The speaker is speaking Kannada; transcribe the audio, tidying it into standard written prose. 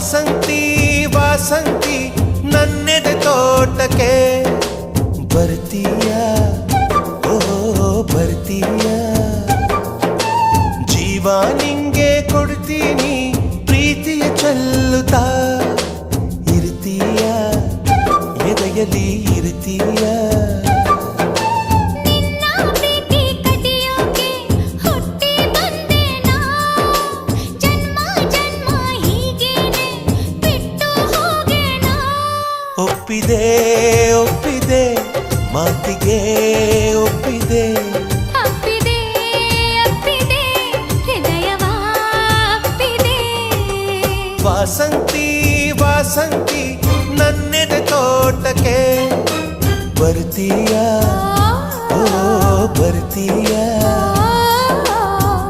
ವಾಸಂತಿ ವಾಸಂತಿ ನನ್ನೆದೆ ತೋಟಕ್ಕೆ ಬರ್ತೀಯ ಓ ಬರ್ತೀಯ ಜೀವ ನಿಂಗೆ ಕೊಡ್ತೀನಿ ಪ್ರೀತಿಯ ಚೆಲ್ಲುತ್ತಾ ಇರ್ತೀಯ ಎದೆಯಲ್ಲಿ ಇರ್ತೀಯ ಒಪ್ಪಿದೆ ಒಪ್ಪಿದೆ ಮಾತಿಗೆ ಒಪ್ಪಿದೆ ಅಪ್ಪಿದೆ ಅಪ್ಪಿದೆ ಹೃದಯವ ಅಪ್ಪಿದೆ ವಾಸಂತಿ ವಾಸಂತಿ ನನ್ನೆದೆ ತೋಟಕ್ಕೆ ಬರ್ತೀಯ